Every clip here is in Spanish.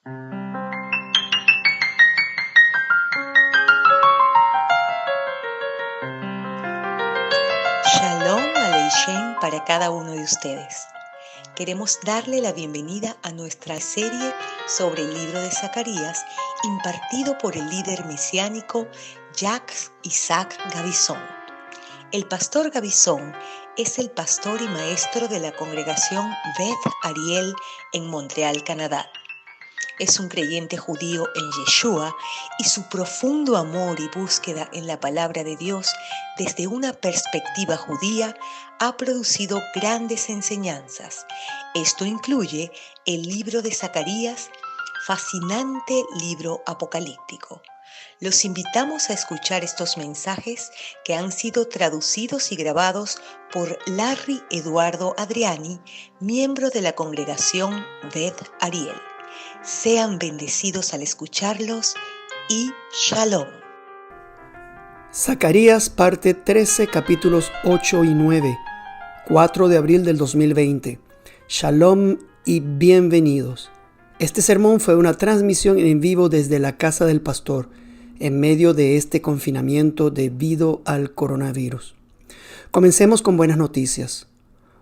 Shalom Aleichem para cada uno de ustedes. Queremos darle la bienvenida a nuestra serie sobre el libro de Zacarías, impartido por el líder mesiánico Jacques Isaac Gavison. El pastor Gavison es el pastor y maestro de la congregación Beth Ariel en Montreal, Canadá. Es un creyente judío en Yeshua y su profundo amor y búsqueda en la palabra de Dios desde una perspectiva judía ha producido grandes enseñanzas. Esto incluye el libro de Zacarías, fascinante libro apocalíptico. Los invitamos a escuchar estos mensajes que han sido traducidos y grabados por Larry Eduardo Adriani, miembro de la congregación Beth Ariel. Sean bendecidos al escucharlos y Shalom. Zacarías parte 13, capítulos 8 y 9, 4 de abril del 2020. Shalom y bienvenidos. Este sermón fue una transmisión en vivo desde la casa del pastor, en medio de este confinamiento debido al coronavirus. Comencemos con buenas noticias.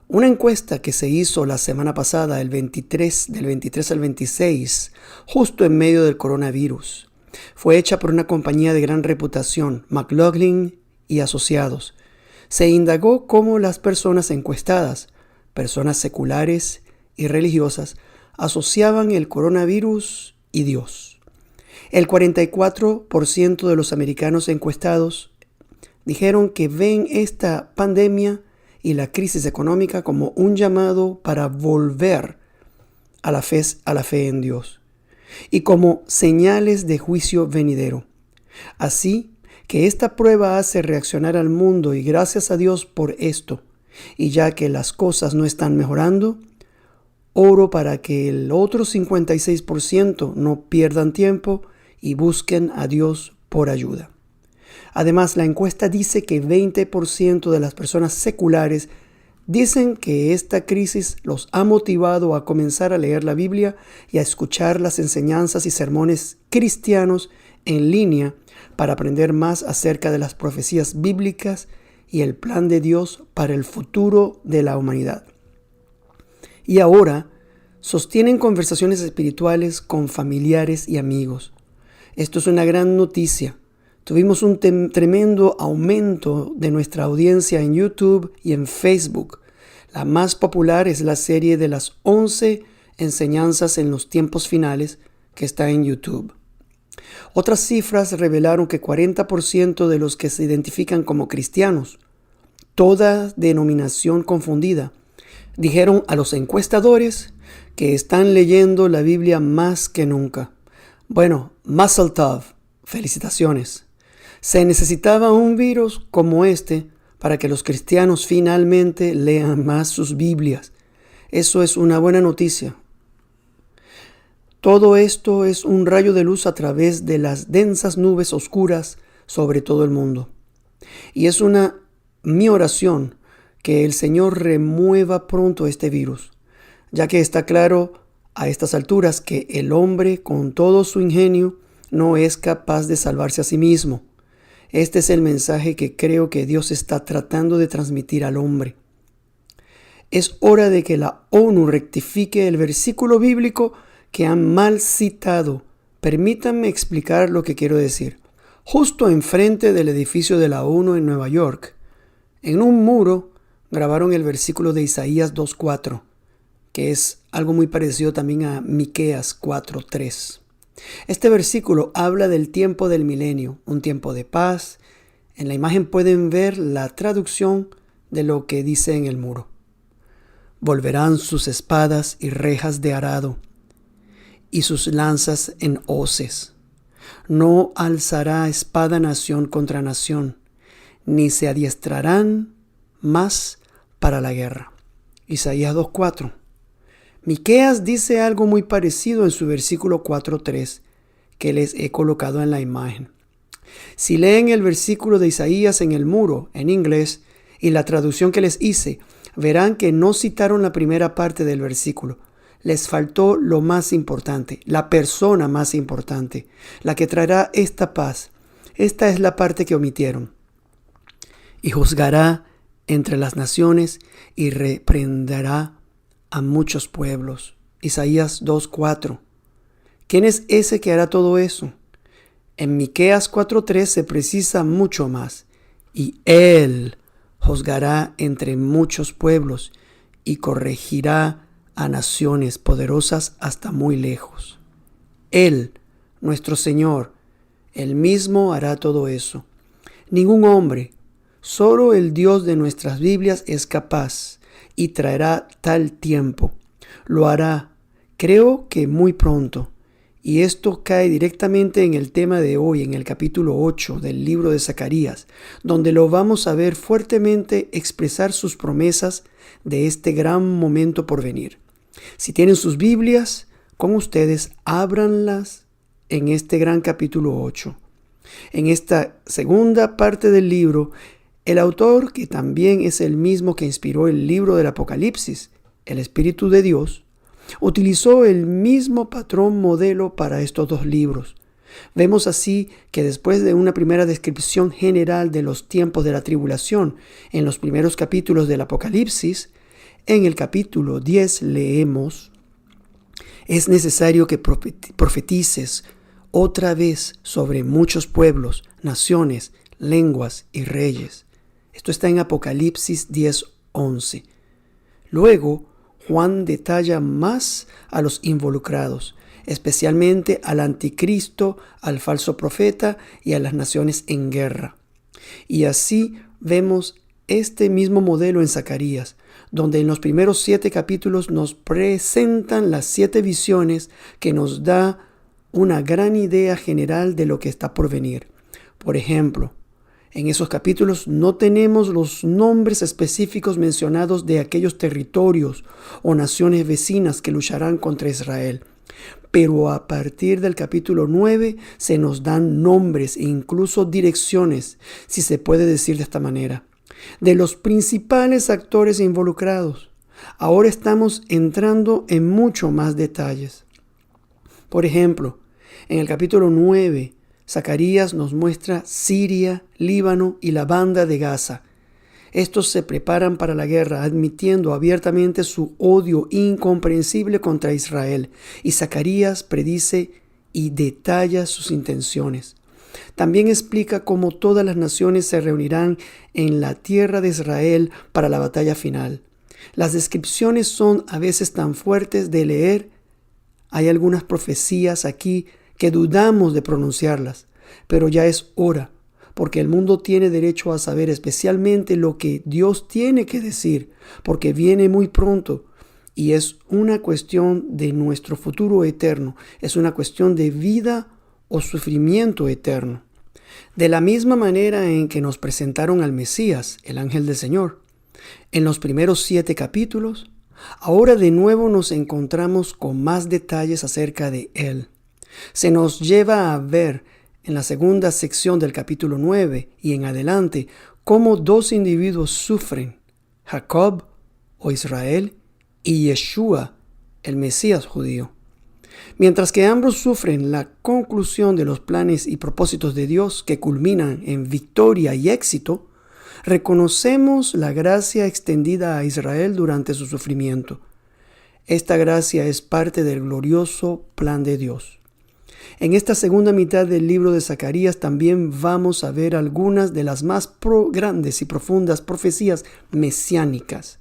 Una encuesta que se hizo la semana pasada, del 23 al 26, justo en medio del coronavirus, fue hecha por una compañía de gran reputación, McLaughlin y Asociados. Se indagó cómo las personas encuestadas, personas seculares y religiosas, asociaban el coronavirus y Dios. El 44% de los americanos encuestados dijeron que ven esta pandemia y la crisis económica como un llamado para volver a la fe en Dios y como señales de juicio venidero. Así que esta prueba hace reaccionar al mundo y gracias a Dios por esto. Y ya que las cosas no están mejorando, oro para que el otro 56% no pierdan tiempo y busquen a Dios por ayuda. Además, la encuesta dice que 20% de las personas seculares dicen que esta crisis los ha motivado a comenzar a leer la Biblia y a escuchar las enseñanzas y sermones cristianos en línea para aprender más acerca de las profecías bíblicas y el plan de Dios para el futuro de la humanidad. Y ahora sostienen conversaciones espirituales con familiares y amigos. Esto es una gran noticia. Tuvimos un tremendo aumento de nuestra audiencia en YouTube y en Facebook. La más popular es la serie de las 11 enseñanzas en los tiempos finales que está en YouTube. Otras cifras revelaron que 40% de los que se identifican como cristianos, toda denominación confundida, dijeron a los encuestadores que están leyendo la Biblia más que nunca. Bueno, Mazel Tov, felicitaciones. Se necesitaba un virus como este para que los cristianos finalmente lean más sus Biblias. Eso es una buena noticia. Todo esto es un rayo de luz a través de las densas nubes oscuras sobre todo el mundo. Y es mi oración que el Señor remueva pronto este virus, ya que está claro a estas alturas que el hombre con todo su ingenio no es capaz de salvarse a sí mismo. Este es el mensaje que creo que Dios está tratando de transmitir al hombre. Es hora de que la ONU rectifique el versículo bíblico que han mal citado. Permítanme explicar lo que quiero decir. Justo enfrente del edificio de la ONU en Nueva York, en un muro, grabaron el versículo de Isaías 2:4, que es algo muy parecido también a Miqueas 4:3. Este versículo habla del tiempo del milenio, un tiempo de paz. En la imagen pueden ver la traducción de lo que dice en el muro. Volverán sus espadas y rejas de arado, y sus lanzas en hoces. No alzará espada nación contra nación, ni se adiestrarán más para la guerra. Isaías 2:4. Miqueas dice algo muy parecido en su versículo 4:3, que les he colocado en la imagen. Si leen el versículo de Isaías en el muro, en inglés, y la traducción que les hice, verán que no citaron la primera parte del versículo. les faltó lo más importante, la persona más importante, la que traerá esta paz. Esta es la parte que omitieron. Y juzgará entre las naciones y reprenderá a muchos pueblos. Isaías 2:4. ¿Quién es ese que hará todo eso? En Miqueas 4:3 se precisa mucho más. Y Él juzgará entre muchos pueblos y corregirá a naciones poderosas hasta muy lejos. Él, nuestro Señor, Él mismo hará todo eso. Ningún hombre, solo el Dios de nuestras Biblias es capaz y traerá tal tiempo. Lo hará, creo que muy pronto. Y esto cae directamente en el tema de hoy, en el capítulo 8 del libro de Zacarías, donde lo vamos a ver fuertemente expresar sus promesas de este gran momento por venir. Si tienen sus Biblias con ustedes, ábranlas en este gran capítulo 8. En esta segunda parte del libro, el autor, que también es el mismo que inspiró el libro del Apocalipsis, el Espíritu de Dios, utilizó el mismo patrón modelo para estos dos libros. Vemos así que después de una primera descripción general de los tiempos de la tribulación en los primeros capítulos del Apocalipsis, en el capítulo 10 leemos: es necesario que profetices otra vez sobre muchos pueblos, naciones, lenguas y reyes. Esto está en Apocalipsis 10:11. Luego, Juan detalla más a los involucrados, especialmente al anticristo, al falso profeta y a las naciones en guerra. Y así vemos este mismo modelo en Zacarías, donde en los primeros 7 capítulos nos presentan las 7 visiones que nos da una gran idea general de lo que está por venir. Por ejemplo, en esos capítulos no tenemos los nombres específicos mencionados de aquellos territorios o naciones vecinas que lucharán contra Israel. Pero a partir del capítulo 9 se nos dan nombres e incluso direcciones, si se puede decir de esta manera, de los principales actores involucrados. Ahora estamos entrando en mucho más detalles. Por ejemplo, en el capítulo 9, Zacarías nos muestra Siria, Líbano y la banda de Gaza. Estos se preparan para la guerra, admitiendo abiertamente su odio incomprensible contra Israel. Y Zacarías predice y detalla sus intenciones. También explica cómo todas las naciones se reunirán en la tierra de Israel para la batalla final. Las descripciones son a veces tan fuertes de leer. Hay algunas profecías aquí que dudamos de pronunciarlas, pero ya es hora, porque el mundo tiene derecho a saber especialmente lo que Dios tiene que decir, porque viene muy pronto y es una cuestión de nuestro futuro eterno, es una cuestión de vida o sufrimiento eterno. De la misma manera en que nos presentaron al Mesías, el ángel del Señor, en los primeros 7 capítulos, ahora de nuevo nos encontramos con más detalles acerca de él. Se nos lleva a ver en la segunda sección del capítulo 9 y en adelante cómo 2 individuos sufren, Jacob o Israel y Yeshua, el Mesías judío. Mientras que ambos sufren la conclusión de los planes y propósitos de Dios que culminan en victoria y éxito, reconocemos la gracia extendida a Israel durante su sufrimiento. Esta gracia es parte del glorioso plan de Dios. En esta segunda mitad del libro de Zacarías también vamos a ver algunas de las más grandes y profundas profecías mesiánicas,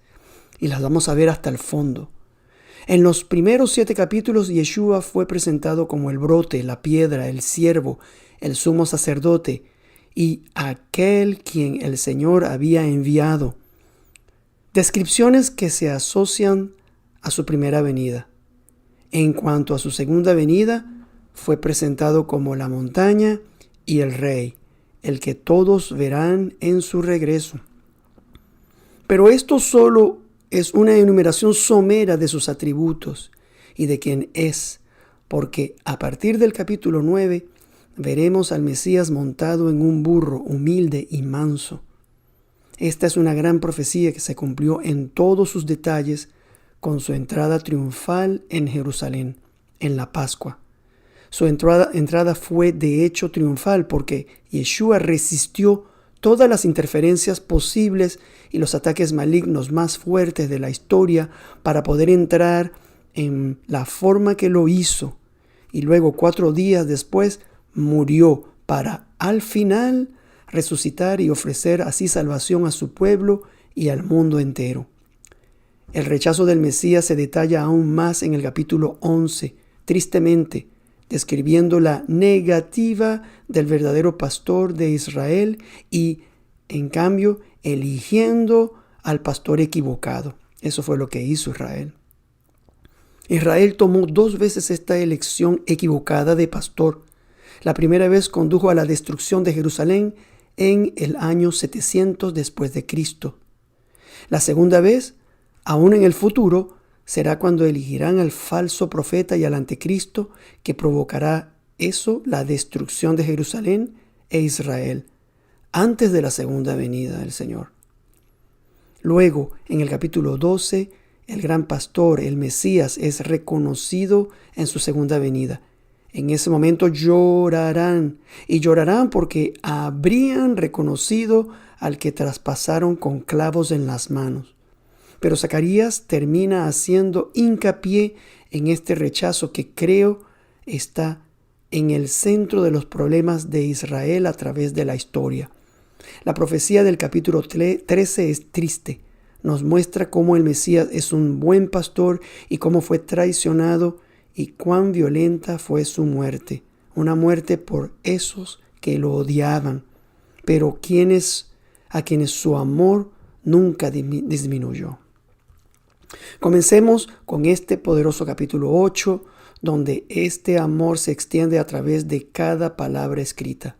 y las vamos a ver hasta el fondo. En los primeros 7 capítulos, Yeshua fue presentado como el brote, la piedra, el siervo, el sumo sacerdote y aquel quien el Señor había enviado. Descripciones que se asocian a su primera venida. En cuanto a su segunda venida, fue presentado como la montaña y el rey, el que todos verán en su regreso. Pero esto solo es una enumeración somera de sus atributos y de quién es, porque a partir del capítulo 9 veremos al Mesías montado en un burro humilde y manso. Esta es una gran profecía que se cumplió en todos sus detalles con su entrada triunfal en Jerusalén, en la Pascua. Su entrada fue de hecho triunfal porque Yeshua resistió todas las interferencias posibles y los ataques malignos más fuertes de la historia para poder entrar en la forma que lo hizo. Y luego 4 días después murió para al final resucitar y ofrecer así salvación a su pueblo y al mundo entero. El rechazo del Mesías se detalla aún más en el capítulo 11, tristemente, describiendo la negativa del verdadero pastor de Israel y, en cambio, eligiendo al pastor equivocado. Eso fue lo que hizo Israel. Israel tomó 2 veces esta elección equivocada de pastor. La primera vez condujo a la destrucción de Jerusalén en el año 700 después de Cristo. La segunda vez, aún en el futuro, será cuando elegirán al falso profeta y al anticristo que provocará la destrucción de Jerusalén e Israel, antes de la segunda venida del Señor. Luego, en el capítulo 12, el gran pastor, el Mesías, es reconocido en su segunda venida. En ese momento llorarán, y llorarán porque habrían reconocido al que traspasaron con clavos en las manos. Pero Zacarías termina haciendo hincapié en este rechazo que creo está en el centro de los problemas de Israel a través de la historia. La profecía del capítulo 13 es triste. Nos muestra cómo el Mesías es un buen pastor y cómo fue traicionado y cuán violenta fue su muerte. Una muerte por esos que lo odiaban, pero a quienes su amor nunca disminuyó. Comencemos con este poderoso capítulo 8, donde este amor se extiende a través de cada palabra escrita.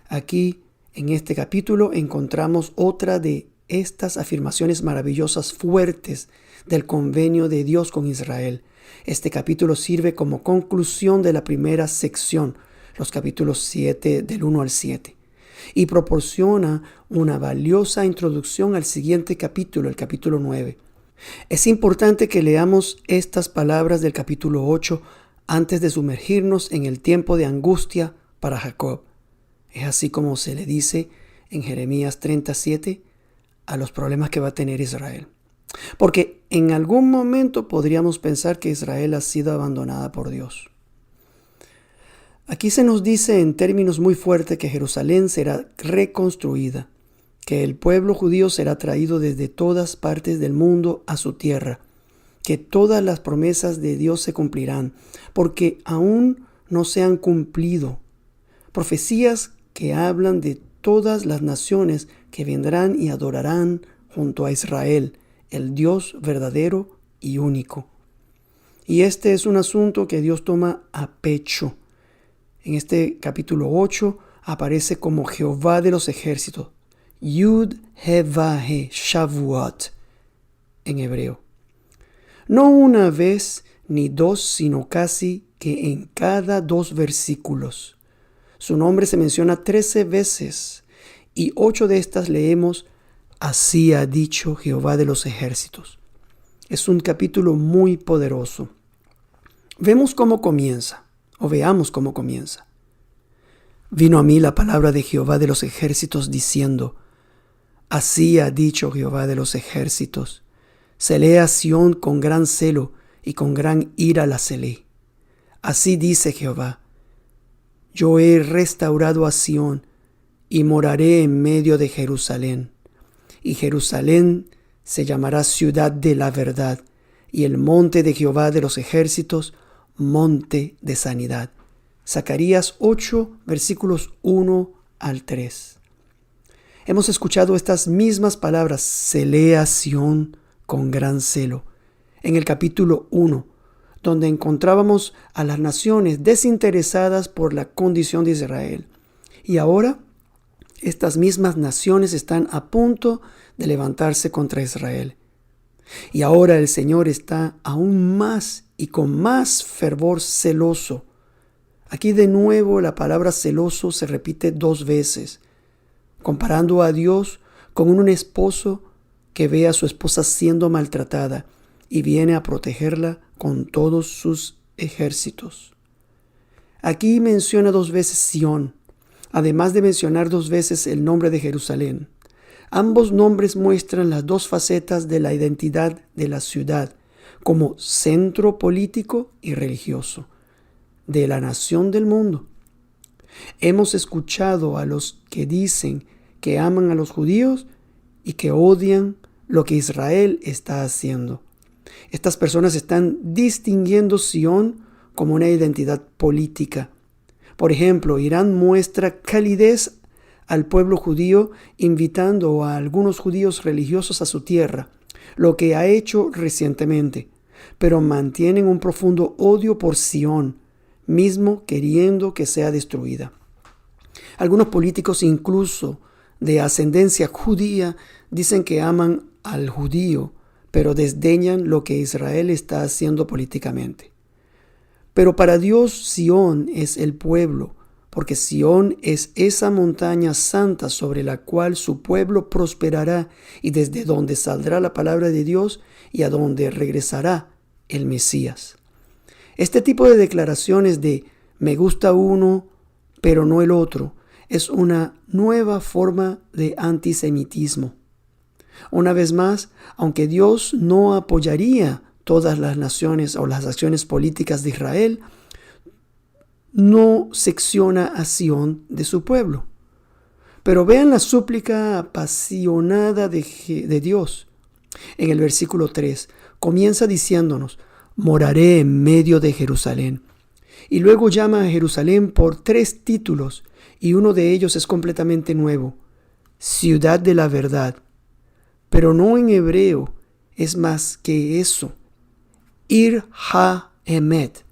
Aquí, en este capítulo, encontramos otra de estas afirmaciones maravillosas fuertes del convenio de Dios con Israel. Este capítulo sirve como conclusión de la primera sección, los capítulos 7 del 1 al 7, y proporciona una valiosa introducción al siguiente capítulo, el capítulo 9. Es importante que leamos estas palabras del capítulo 8 antes de sumergirnos en el tiempo de angustia para Jacob. Es así como se le dice en Jeremías 37 a los problemas que va a tener Israel. Porque en algún momento podríamos pensar que Israel ha sido abandonada por Dios. Aquí se nos dice en términos muy fuertes que Jerusalén será reconstruida, que el pueblo judío será traído desde todas partes del mundo a su tierra, que todas las promesas de Dios se cumplirán, porque aún no se han cumplido. Profecías que hablan de todas las naciones que vendrán y adorarán junto a Israel, el Dios verdadero y único. Y este es un asunto que Dios toma a pecho. En este capítulo 8 aparece como Jehová de los ejércitos, Yud He Vahe Shavuot en hebreo. No una vez ni dos, sino casi que en cada 2 versículos. Su nombre se menciona 13 veces y 8 de estas leemos: así ha dicho Jehová de los ejércitos. Es un capítulo muy poderoso. Veamos cómo comienza. Vino a mí la palabra de Jehová de los ejércitos diciendo: así ha dicho Jehová de los ejércitos, celé a Sión con gran celo y con gran ira la celé. Así dice Jehová: yo he restaurado a Sión y moraré en medio de Jerusalén. Y Jerusalén se llamará ciudad de la verdad, y el monte de Jehová de los ejércitos, monte de sanidad. Zacarías 8, versículos 1 al 3. Hemos escuchado estas mismas palabras, celé a Sión con gran celo, en el capítulo 1, donde encontrábamos a las naciones desinteresadas por la condición de Israel. Y ahora, estas mismas naciones están a punto de levantarse contra Israel. Y ahora el Señor está aún más y con más fervor celoso. Aquí de nuevo la palabra celoso se repite 2 veces, comparando a Dios con un esposo que ve a su esposa siendo maltratada y viene a protegerla con todos sus ejércitos. Aquí menciona 2 veces Sión, además de mencionar 2 veces el nombre de Jerusalén. Ambos nombres muestran las 2 facetas de la identidad de la ciudad, como centro político y religioso de la nación del mundo. Hemos escuchado a los que dicen que aman a los judíos y que odian lo que Israel está haciendo. Estas personas están distinguiendo Sión como una identidad política. Por ejemplo, Irán muestra calidez al pueblo judío invitando a algunos judíos religiosos a su tierra, lo que ha hecho recientemente, pero mantienen un profundo odio por Sión, mismo queriendo que sea destruida. Algunos políticos, incluso de ascendencia judía, dicen que aman al judío, pero desdeñan lo que Israel está haciendo políticamente. Pero para Dios Sión es el pueblo, porque Sión es esa montaña santa sobre la cual su pueblo prosperará y desde donde saldrá la palabra de Dios y a donde regresará el Mesías. Este tipo de declaraciones de me gusta uno, pero no el otro, es una nueva forma de antisemitismo. Una vez más, aunque Dios no apoyaría todas las naciones o las acciones políticas de Israel, no secciona a Sión de su pueblo. Pero vean la súplica apasionada de Dios. En el versículo 3 comienza diciéndonos, moraré en medio de Jerusalén. Y luego llama a Jerusalén por 3 títulos, y uno de ellos es completamente nuevo, ciudad de la verdad. Pero no en hebreo, es más que eso. Ir ha-emet,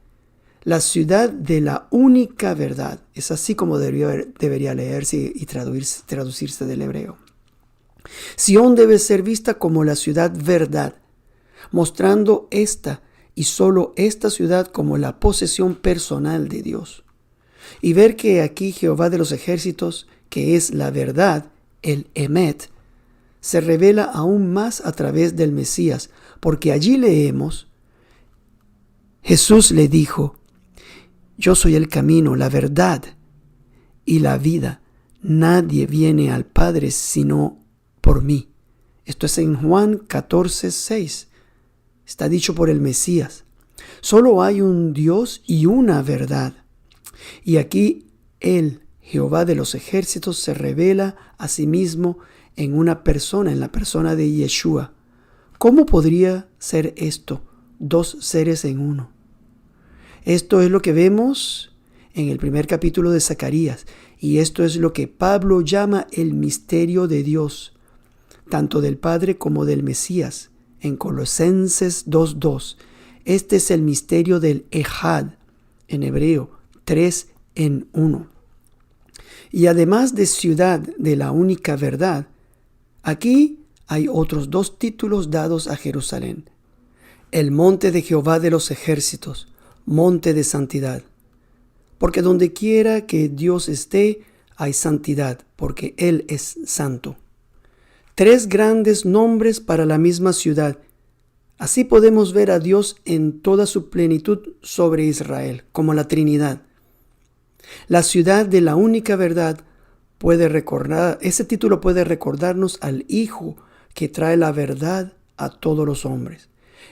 la ciudad de la única verdad. Es así como debería leerse y traducirse del hebreo. Sión debe ser vista como la ciudad verdad, mostrando esta y solo esta ciudad como la posesión personal de Dios. Y ver que aquí Jehová de los ejércitos, que es la verdad, el Emet, se revela aún más a través del Mesías, porque allí leemos, Jesús le dijo, yo soy el camino, la verdad y la vida. Nadie viene al Padre sino por mí. Esto es en Juan 14:6. Está dicho por el Mesías. Solo hay un Dios y una verdad. Y aquí Él, Jehová de los ejércitos, se revela a sí mismo en una persona, en la persona de Yeshua. ¿Cómo podría ser esto? 2 seres en uno. Esto es lo que vemos en el primer capítulo de Zacarías, y esto es lo que Pablo llama el misterio de Dios, tanto del Padre como del Mesías, en Colosenses 2:2. Este es el misterio del Ejad, en hebreo, 3 en 1. Y además de ciudad de la única verdad, aquí hay otros 2 títulos dados a Jerusalén. El monte de Jehová de los ejércitos, monte de santidad. Porque donde quiera que Dios esté, hay santidad, porque Él es santo. 3 grandes nombres para la misma ciudad. Así podemos ver a Dios en toda su plenitud sobre Israel, como la Trinidad. La ciudad de la única verdad ese título puede recordarnos al Hijo que trae la verdad a todos los hombres.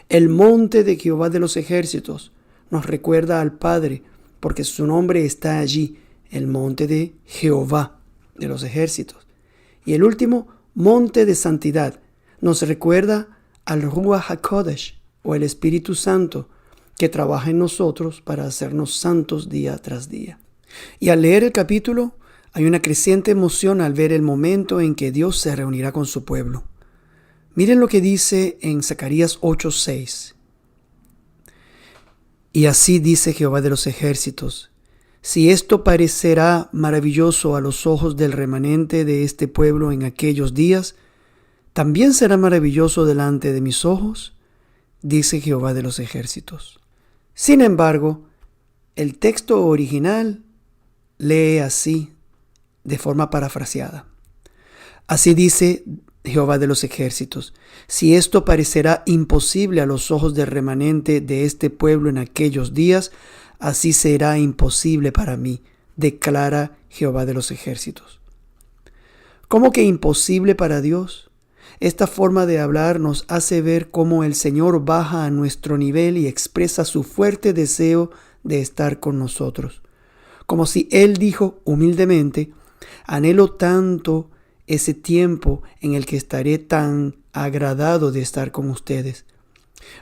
El monte de Jehová de los ejércitos nos recuerda al Padre, porque su nombre está allí, el monte de Jehová de los ejércitos. Y el último, monte de santidad, nos recuerda al Ruach HaKodesh, o el Espíritu Santo, que trabaja en nosotros para hacernos santos día tras día. Y al leer el capítulo, hay una creciente emoción al ver el momento en que Dios se reunirá con su pueblo. Miren lo que dice en Zacarías 8:6. Y así dice Jehová de los ejércitos, si esto parecerá maravilloso a los ojos del remanente de este pueblo en aquellos días, ¿también será maravilloso delante de mis ojos? Dice Jehová de los ejércitos. Sin embargo, el texto original lee así, de forma parafraseada. Así dice Jehová de los ejércitos. Si esto parecerá imposible a los ojos del remanente de este pueblo en aquellos días, así será imposible para mí, declara Jehová de los ejércitos. ¿Cómo que imposible para Dios? Esta forma de hablar nos hace ver cómo el Señor baja a nuestro nivel y expresa su fuerte deseo de estar con nosotros. Como si Él dijo humildemente: anhelo tanto ese tiempo en el que estaré tan agradado de estar con ustedes.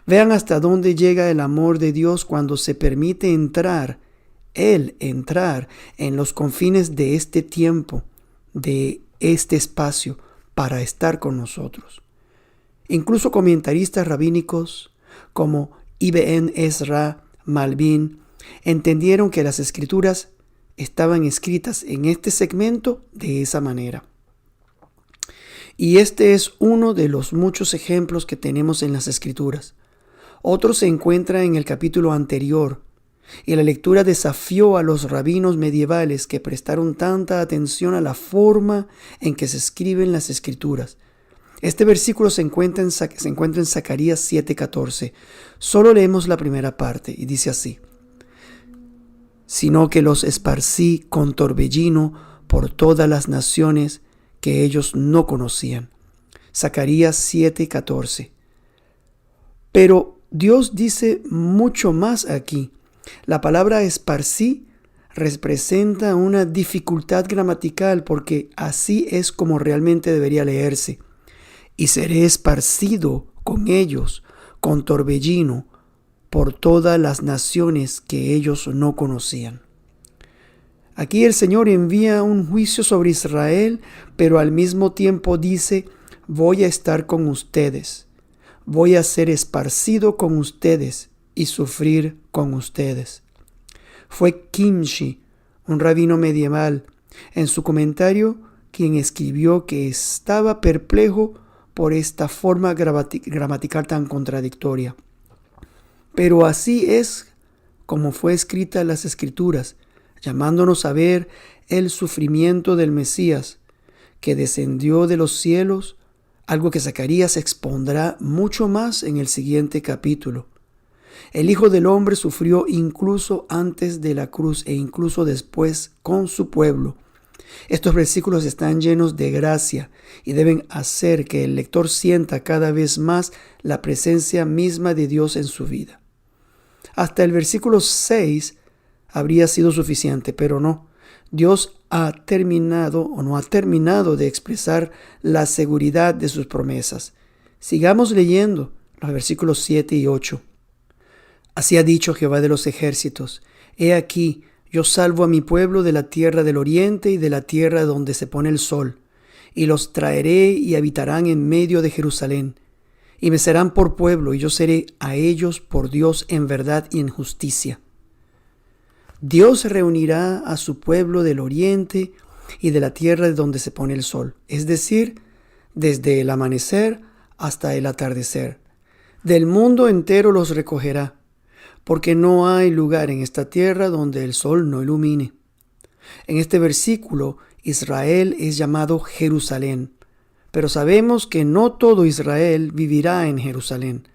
Vean hasta dónde llega el amor de Dios cuando se permite entrar en los confines de este tiempo, de este espacio, para estar con nosotros. Incluso comentaristas rabínicos como Ibn Ezra, Malbim, entendieron que las escrituras estaban escritas en este segmento de esa manera. Y este es uno de los muchos ejemplos que tenemos en las escrituras. Otro se encuentra en el capítulo anterior, y la lectura desafió a los rabinos medievales que prestaron tanta atención a la forma en que se escriben las escrituras. Este versículo se encuentra en Zacarías 7:14. Solo leemos la primera parte y dice así: sino que los esparcí con torbellino por todas las naciones que ellos no conocían. Zacarías 7:14. Pero Dios dice mucho más aquí. La palabra esparcí representa una dificultad gramatical porque así es como realmente debería leerse. Y seré esparcido con ellos, con torbellino, por todas las naciones que ellos no conocían. Aquí el Señor envía un juicio sobre Israel, pero al mismo tiempo dice: voy a estar con ustedes, voy a ser esparcido con ustedes y sufrir con ustedes. Fue Kimchi, un rabino medieval, en su comentario, quien escribió que estaba perplejo por esta forma gramatical tan contradictoria. Pero así es como fue escrita las Escrituras, llamándonos a ver el sufrimiento del Mesías, que descendió de los cielos, algo que Zacarías expondrá mucho más en el siguiente capítulo. El Hijo del Hombre sufrió incluso antes de la cruz e incluso después con su pueblo. Estos versículos están llenos de gracia y deben hacer que el lector sienta cada vez más la presencia misma de Dios en su vida. Hasta el versículo 6 habría sido suficiente, pero no. Dios no ha terminado de expresar la seguridad de sus promesas. Sigamos leyendo los versículos 7 y 8. Así ha dicho Jehová de los ejércitos: he aquí, yo salvo a mi pueblo de la tierra del oriente y de la tierra donde se pone el sol, y los traeré y habitarán en medio de Jerusalén, y me serán por pueblo, y yo seré a ellos por Dios en verdad y en justicia. Dios reunirá a su pueblo del oriente y de la tierra de donde se pone el sol, es decir, desde el amanecer hasta el atardecer. Del mundo entero los recogerá, porque no hay lugar en esta tierra donde el sol no ilumine. En este versículo, Israel es llamado Jerusalén, pero sabemos que no todo Israel vivirá en Jerusalén.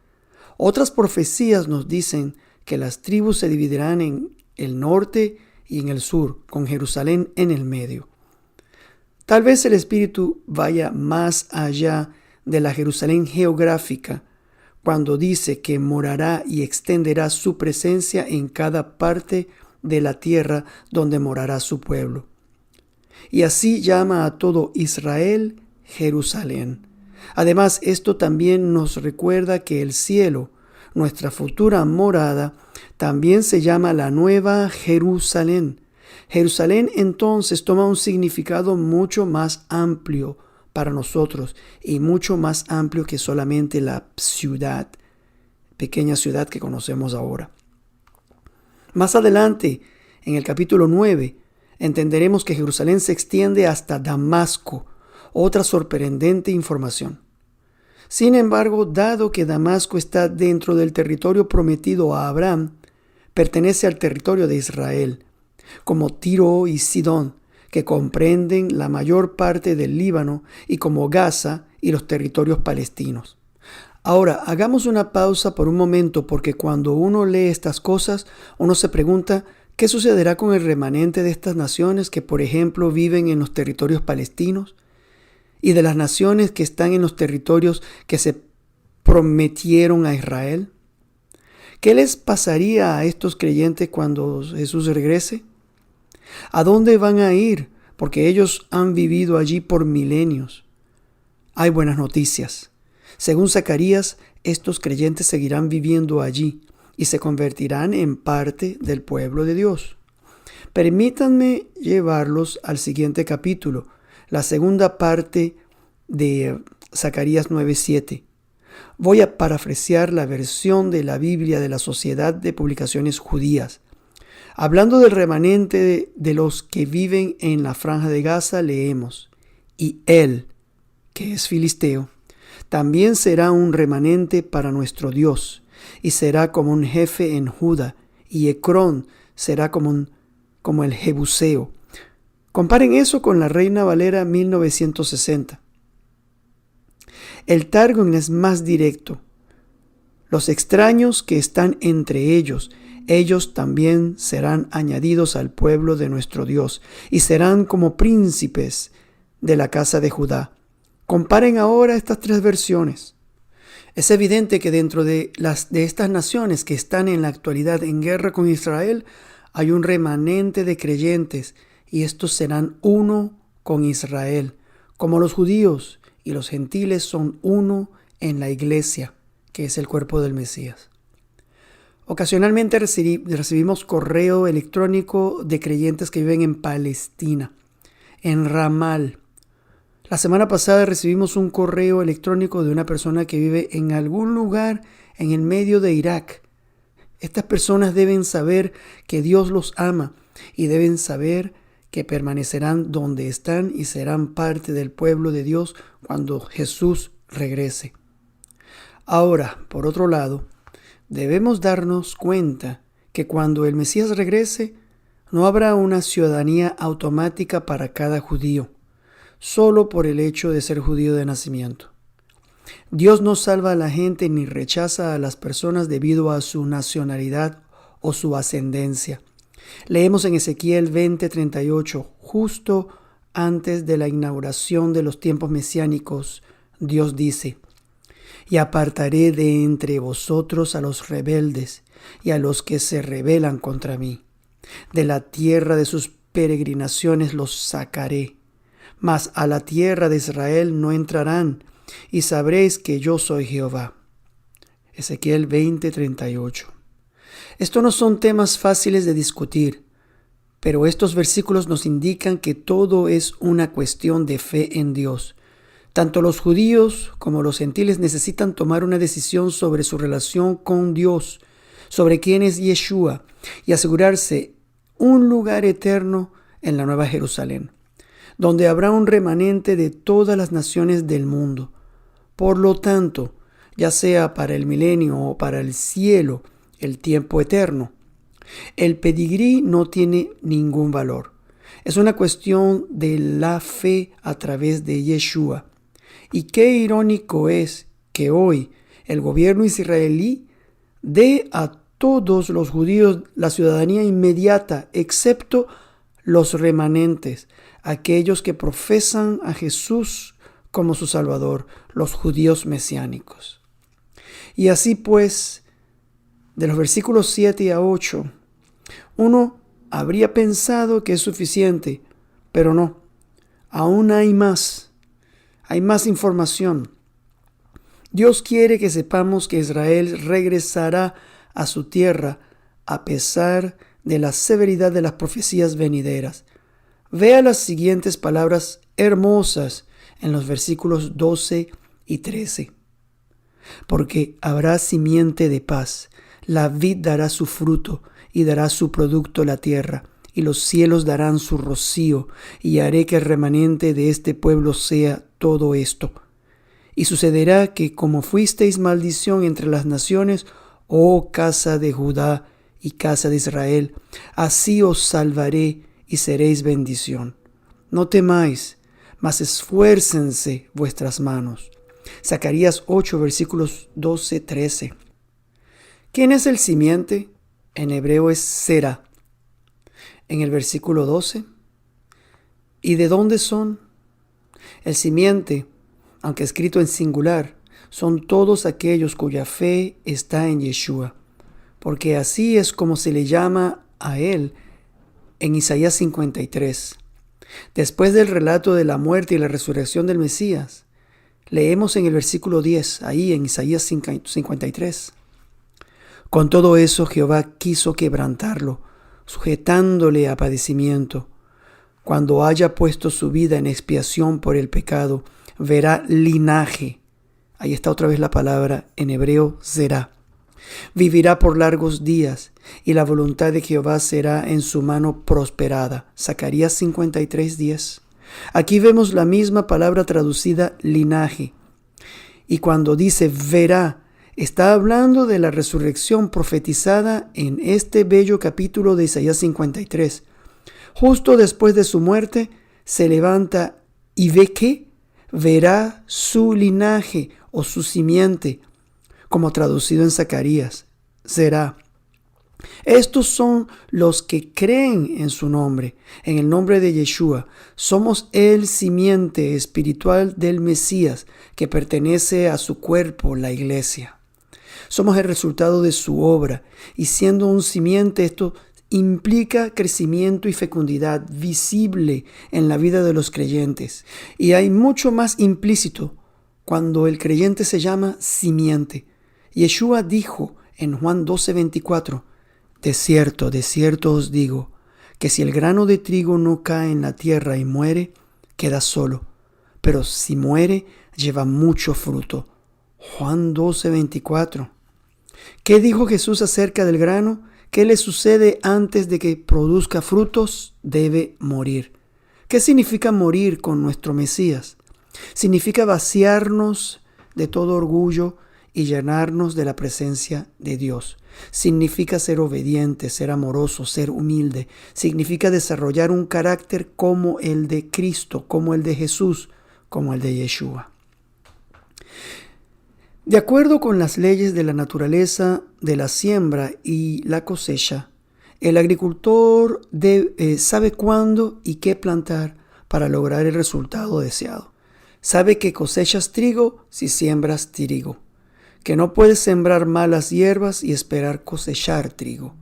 Otras profecías nos dicen que las tribus se dividirán en el norte y en el sur, con Jerusalén en el medio. Tal vez el Espíritu vaya más allá de la Jerusalén geográfica, cuando dice que morará y extenderá su presencia en cada parte de la tierra donde morará su pueblo. Y así llama a todo Israel Jerusalén. Además, esto también nos recuerda que el cielo, nuestra futura morada, también se llama la Nueva Jerusalén. Jerusalén entonces toma un significado mucho más amplio para nosotros y mucho más amplio que solamente la ciudad, pequeña ciudad que conocemos ahora. Más adelante, en el capítulo 9, entenderemos que Jerusalén se extiende hasta Damasco, otra sorprendente información. Sin embargo, dado que Damasco está dentro del territorio prometido a Abraham, pertenece al territorio de Israel, como Tiro y Sidón, que comprenden la mayor parte del Líbano, y como Gaza y los territorios palestinos. Ahora, hagamos una pausa por un momento, porque cuando uno lee estas cosas, uno se pregunta qué sucederá con el remanente de estas naciones que, por ejemplo, viven en los territorios palestinos, y de las naciones que están en los territorios que se prometieron a Israel. ¿Qué les pasaría a estos creyentes cuando Jesús regrese? ¿A dónde van a ir? Porque ellos han vivido allí por milenios. Hay buenas noticias. Según Zacarías, estos creyentes seguirán viviendo allí y se convertirán en parte del pueblo de Dios. Permítanme llevarlos al siguiente capítulo, la segunda parte de Zacarías 9:7. Voy a parafrasear la versión de la Biblia de la Sociedad de Publicaciones Judías. Hablando del remanente de los que viven en la franja de Gaza, leemos: y él, que es filisteo, también será un remanente para nuestro Dios, y será como un jefe en Judá, y Ecrón será como el Jebuseo. Comparen eso con la Reina Valera 1960. El Targum es más directo. Los extraños que están entre ellos también serán añadidos al pueblo de nuestro Dios, y serán como príncipes de la casa de Judá. Comparen ahora estas tres versiones. Es evidente que dentro de estas naciones que están en la actualidad en guerra con Israel, hay un remanente de creyentes, y estos serán uno con Israel, como los judíos y los gentiles son uno en la iglesia, que es el cuerpo del Mesías. Ocasionalmente recibimos correo electrónico de creyentes que viven en Palestina, en Ramal. La semana pasada recibimos un correo electrónico de una persona que vive en algún lugar en el medio de Irak. Estas personas deben saber que Dios los ama y deben saber que permanecerán donde están y serán parte del pueblo de Dios cuando Jesús regrese. Ahora, por otro lado, debemos darnos cuenta que cuando el Mesías regrese, no habrá una ciudadanía automática para cada judío, solo por el hecho de ser judío de nacimiento. Dios no salva a la gente ni rechaza a las personas debido a su nacionalidad o su ascendencia. Leemos en Ezequiel 20:38, justo antes de la inauguración de los tiempos mesiánicos, Dios dice: y apartaré de entre vosotros a los rebeldes y a los que se rebelan contra mí. De la tierra de sus peregrinaciones los sacaré, mas a la tierra de Israel no entrarán, y sabréis que yo soy Jehová. Ezequiel 20:38. Estos no son temas fáciles de discutir, pero estos versículos nos indican que todo es una cuestión de fe en Dios. Tanto los judíos como los gentiles necesitan tomar una decisión sobre su relación con Dios, sobre quién es Yeshua, y asegurarse un lugar eterno en la Nueva Jerusalén, donde habrá un remanente de todas las naciones del mundo. Por lo tanto, ya sea para el milenio o para el cielo, el tiempo eterno, el pedigrí no tiene ningún valor. Es una cuestión de la fe a través de Yeshua. Y qué irónico es que hoy el gobierno israelí dé a todos los judíos la ciudadanía inmediata, excepto los remanentes, aquellos que profesan a Jesús como su Salvador, los judíos mesiánicos. Y así pues, de los versículos 7 a 8, uno habría pensado que es suficiente, pero no, aún hay más información. Dios quiere que sepamos que Israel regresará a su tierra a pesar de la severidad de las profecías venideras. Vea las siguientes palabras hermosas en los versículos 12 y 13. Porque habrá simiente de paz, la vid dará su fruto y dará su producto la tierra, y los cielos darán su rocío, y haré que el remanente de este pueblo sea todo esto. Y sucederá que como fuisteis maldición entre las naciones, oh casa de Judá y casa de Israel, así os salvaré y seréis bendición. No temáis, mas esfuércense vuestras manos. Zacarías 8, versículos 12-13. ¿Quién es el simiente? En hebreo es Zera. En el versículo 12. ¿Y de dónde son? El simiente, aunque escrito en singular, son todos aquellos cuya fe está en Yeshua, porque así es como se le llama a él en Isaías 53. Después del relato de la muerte y la resurrección del Mesías, leemos en el versículo 10, ahí en Isaías 53. Con todo eso Jehová quiso quebrantarlo, sujetándole a padecimiento. Cuando haya puesto su vida en expiación por el pecado, verá linaje. Ahí está otra vez la palabra en hebreo, Zerá. Vivirá por largos días, y la voluntad de Jehová será en su mano prosperada. Zacarías 53:10. Aquí vemos la misma palabra traducida linaje. Y cuando dice verá, está hablando de la resurrección profetizada en este bello capítulo de Isaías 53. Justo después de su muerte, se levanta y ve que verá su linaje o su simiente, como traducido en Zacarías, será. Estos son los que creen en su nombre, en el nombre de Yeshua. Somos el simiente espiritual del Mesías que pertenece a su cuerpo, la iglesia. Somos el resultado de su obra, y siendo un simiente, esto implica crecimiento y fecundidad visible en la vida de los creyentes. Y hay mucho más implícito cuando el creyente se llama simiente. Yeshua dijo en Juan 12:24, de cierto os digo, que si el grano de trigo no cae en la tierra y muere, queda solo. Pero si muere, lleva mucho fruto. Juan 12:24. ¿Qué dijo Jesús acerca del grano? ¿Qué le sucede antes de que produzca frutos? Debe morir. ¿Qué significa morir con nuestro Mesías? Significa vaciarnos de todo orgullo y llenarnos de la presencia de Dios. Significa ser obediente, ser amoroso, ser humilde. Significa desarrollar un carácter como el de Cristo, como el de Jesús, como el de Yeshua. De acuerdo con las leyes de la naturaleza de la siembra y la cosecha, el agricultor sabe cuándo y qué plantar para lograr el resultado deseado. Sabe que cosechas trigo si siembras trigo, que no puedes sembrar malas hierbas y esperar cosechar trigo.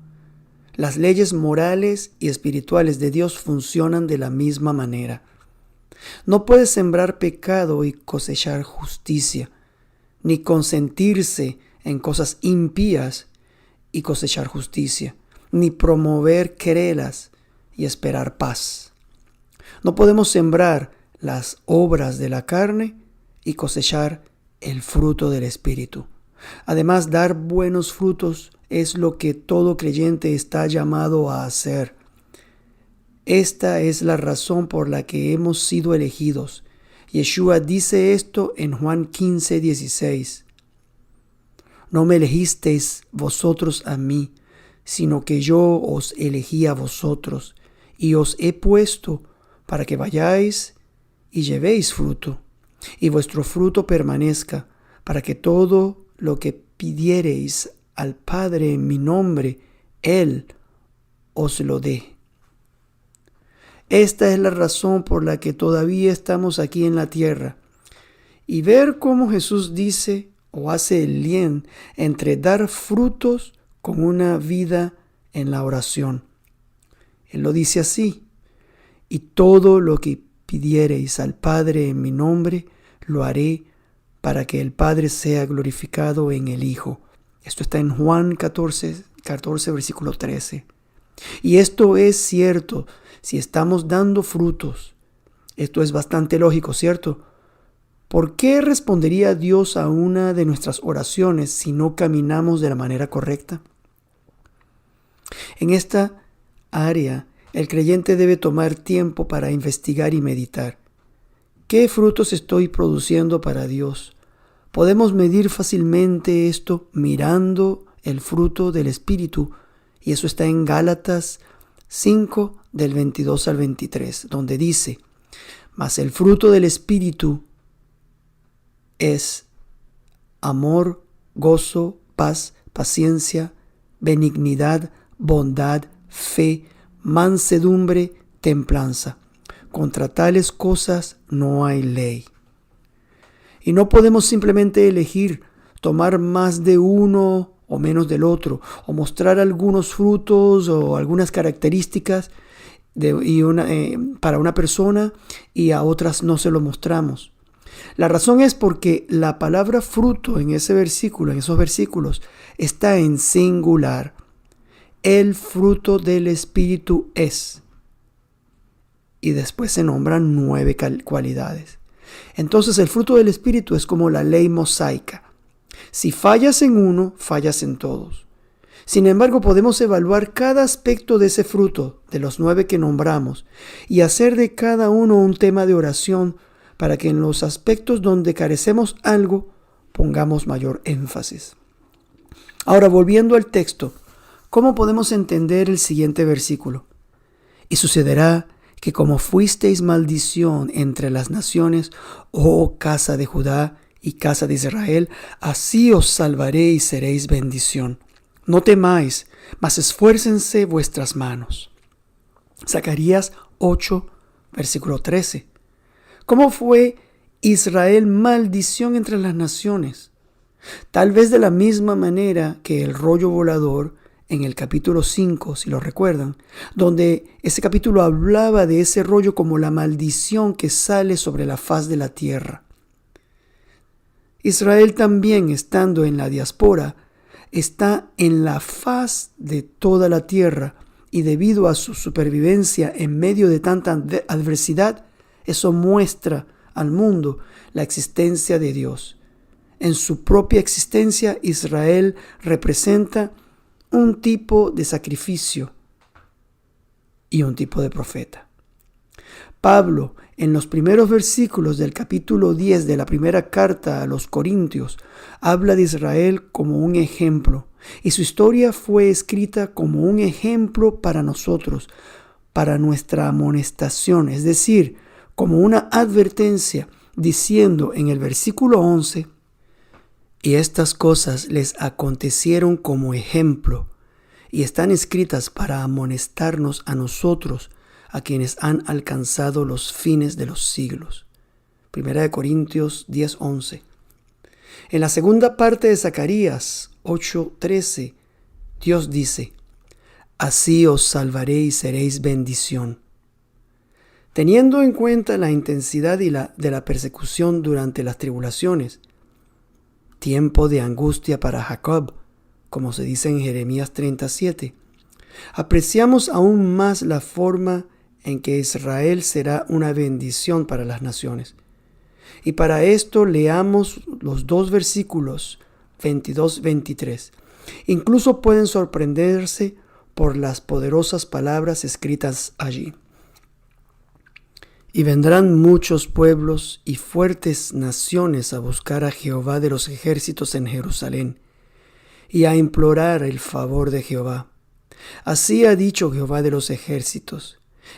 Las leyes morales y espirituales de Dios funcionan de la misma manera. No puedes sembrar pecado y cosechar justicia, ni consentirse en cosas impías y cosechar justicia, ni promover querelas y esperar paz. No podemos sembrar las obras de la carne y cosechar el fruto del Espíritu. Además, dar buenos frutos es lo que todo creyente está llamado a hacer. Esta es la razón por la que hemos sido elegidos. Yeshua dice esto en Juan 15:16. No me elegisteis vosotros a mí, sino que yo os elegí a vosotros, y os he puesto para que vayáis y llevéis fruto, y vuestro fruto permanezca, para que todo lo que pidiereis al Padre en mi nombre, Él os lo dé. Esta es la razón por la que todavía estamos aquí en la tierra. Y ver cómo Jesús dice o hace el lien entre dar frutos con una vida en la oración. Él lo dice así: y todo lo que pidiereis al Padre en mi nombre, lo haré para que el Padre sea glorificado en el Hijo. Esto está en Juan 14, versículo 13. Y esto es cierto si estamos dando frutos. Esto es bastante lógico, ¿cierto? ¿Por qué respondería Dios a una de nuestras oraciones si no caminamos de la manera correcta? En esta área, el creyente debe tomar tiempo para investigar y meditar. ¿Qué frutos estoy produciendo para Dios? Podemos medir fácilmente esto mirando el fruto del Espíritu, y eso está en Gálatas 5, del 22 al 23, donde dice: Mas el fruto del Espíritu es amor, gozo, paz, paciencia, benignidad, bondad, fe, mansedumbre, templanza. Contra tales cosas no hay ley. Y no podemos simplemente elegir tomar más de uno o menos del otro, o mostrar algunos frutos o algunas características para una persona y a otras no se lo mostramos. La razón es porque la palabra fruto en ese versículo, en esos versículos, está en singular. El fruto del Espíritu es. Y después se nombran 9 cualidades. Entonces el fruto del Espíritu es como la ley mosaica. Si fallas en uno, fallas en todos. Sin embargo, podemos evaluar cada aspecto de ese fruto, de los 9 que nombramos, y hacer de cada uno un tema de oración para que en los aspectos donde carecemos algo, pongamos mayor énfasis. Ahora, volviendo al texto, ¿cómo podemos entender el siguiente versículo? Y sucederá que como fuisteis maldición entre las naciones, oh casa de Judá y casa de Israel, así os salvaré y seréis bendición. No temáis, mas esfuércense vuestras manos. Zacarías 8, versículo 13. ¿Cómo fue Israel maldición entre las naciones? Tal vez de la misma manera que el rollo volador en el capítulo 5, si lo recuerdan, donde ese capítulo hablaba de ese rollo como la maldición que sale sobre la faz de la tierra. Israel también, estando en la diáspora, está en la faz de toda la tierra, y debido a su supervivencia en medio de tanta adversidad, eso muestra al mundo la existencia de Dios. En su propia existencia, Israel representa un tipo de sacrificio y un tipo de profeta. Pablo, en los primeros versículos del capítulo 10 de la primera carta a los Corintios, habla de Israel como un ejemplo, y su historia fue escrita como un ejemplo para nosotros, para nuestra amonestación, es decir, como una advertencia, diciendo en el versículo 11, y estas cosas les acontecieron como ejemplo, y están escritas para amonestarnos a nosotros, a quienes han alcanzado los fines de los siglos. 1 Corintios 10:11. En la segunda parte de Zacarías 8:13, Dios dice, así os salvaré y seréis bendición. Teniendo en cuenta la intensidad de la persecución durante las tribulaciones, tiempo de angustia para Jacob, como se dice en Jeremías 37, apreciamos aún más la forma en que Israel será una bendición para las naciones. Y para esto leamos los 2 versículos 22-23. Incluso pueden sorprenderse por las poderosas palabras escritas allí. Y vendrán muchos pueblos y fuertes naciones a buscar a Jehová de los ejércitos en Jerusalén, y a implorar el favor de Jehová. Así ha dicho Jehová de los ejércitos.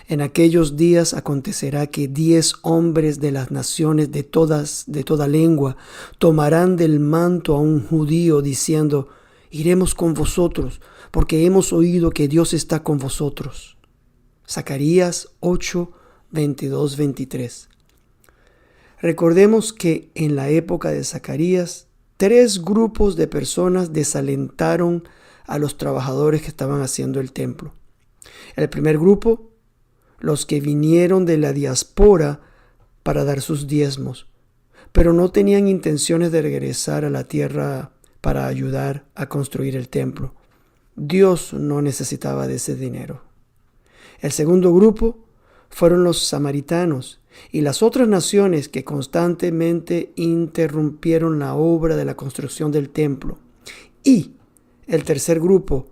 En aquellos días acontecerá que 10 hombres de las naciones de toda lengua tomarán del manto a un judío diciendo, iremos con vosotros, porque hemos oído que Dios está con vosotros. Zacarías 8, 22-23. Recordemos que en la época de Zacarías, 3 grupos de personas desalentaron a los trabajadores que estaban haciendo el templo. El primer grupo, los que vinieron de la diáspora para dar sus diezmos, pero no tenían intenciones de regresar a la tierra para ayudar a construir el templo. Dios no necesitaba de ese dinero. El segundo grupo fueron los samaritanos y las otras naciones que constantemente interrumpieron la obra de la construcción del templo. Y el tercer grupo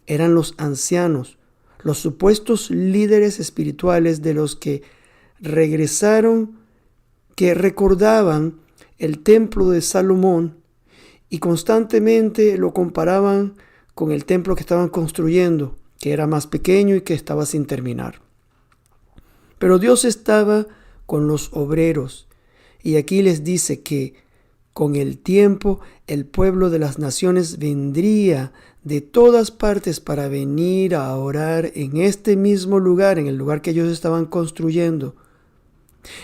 eran los ancianos, los supuestos líderes espirituales de los que regresaron, que recordaban el templo de Salomón y constantemente lo comparaban con el templo que estaban construyendo, que era más pequeño y que estaba sin terminar. Pero Dios estaba con los obreros. Y aquí les dice que con el tiempo el pueblo de las naciones vendría de todas partes para venir a orar en este mismo lugar, en el lugar que ellos estaban construyendo.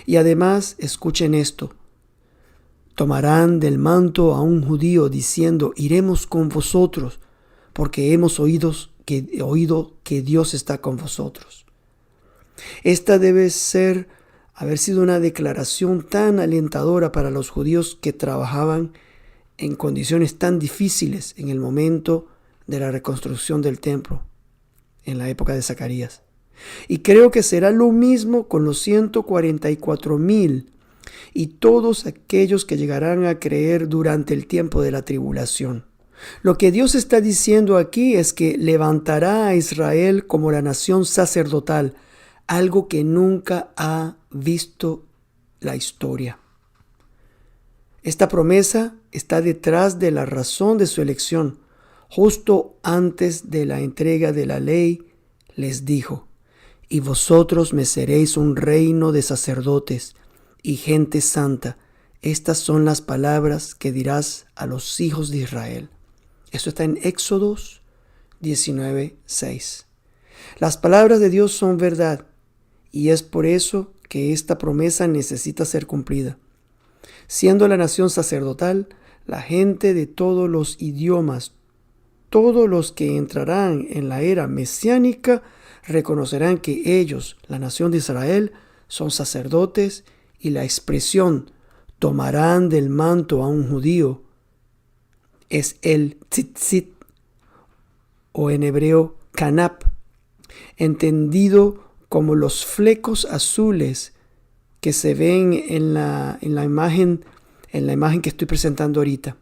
Y además, escuchen esto: tomarán del manto a un judío diciendo: iremos con vosotros, porque hemos oído que Dios está con vosotros. Esta debe haber sido una declaración tan alentadora para los judíos que trabajaban en condiciones tan difíciles en el momento de la reconstrucción del templo, en la época de Zacarías. Y creo que será lo mismo con los 144,000 y todos aquellos que llegarán a creer durante el tiempo de la tribulación. Lo que Dios está diciendo aquí es que levantará a Israel como la nación sacerdotal, algo que nunca ha visto la historia. Esta promesa está detrás de la razón de su elección. Justo antes de la entrega de la ley, les dijo: y vosotros me seréis un reino de sacerdotes y gente santa. Estas son las palabras que dirás a los hijos de Israel. Esto está en Éxodos 19:6. Las palabras de Dios son verdad, y es por eso que esta promesa necesita ser cumplida. Siendo la nación sacerdotal, la gente de todos los idiomas, todos los que entrarán en la era mesiánica, reconocerán que ellos, la nación de Israel, son sacerdotes, y la expresión tomarán del manto a un judío es el tzitzit, o en hebreo canap, entendido como los flecos azules que se ven en la imagen que estoy presentando ahorita,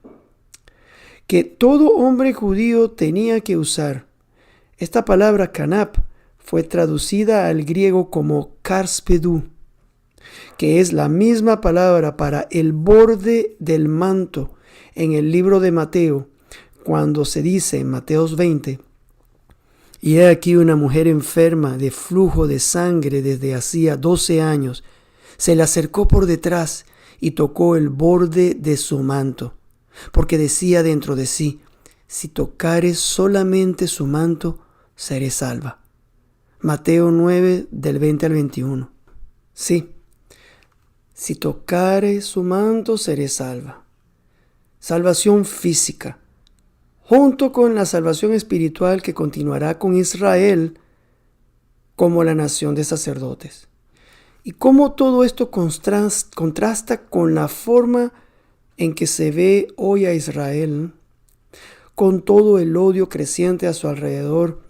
que todo hombre judío tenía que usar. Esta palabra canap fue traducida al griego como carspedú, que es la misma palabra para el borde del manto en el libro de Mateo, cuando se dice en Mateos 20: y he aquí una mujer enferma de flujo de sangre desde hacía 12 años, se le acercó por detrás y tocó el borde de su manto, porque decía dentro de sí: si tocares solamente su manto, seré salva. Mateo 9, del 20 al 21. Sí, si tocares su manto, seré salva. Salvación física, junto con la salvación espiritual que continuará con Israel como la nación de sacerdotes. Y cómo todo esto contrasta con la forma en que se ve hoy a Israel, con todo el odio creciente a su alrededor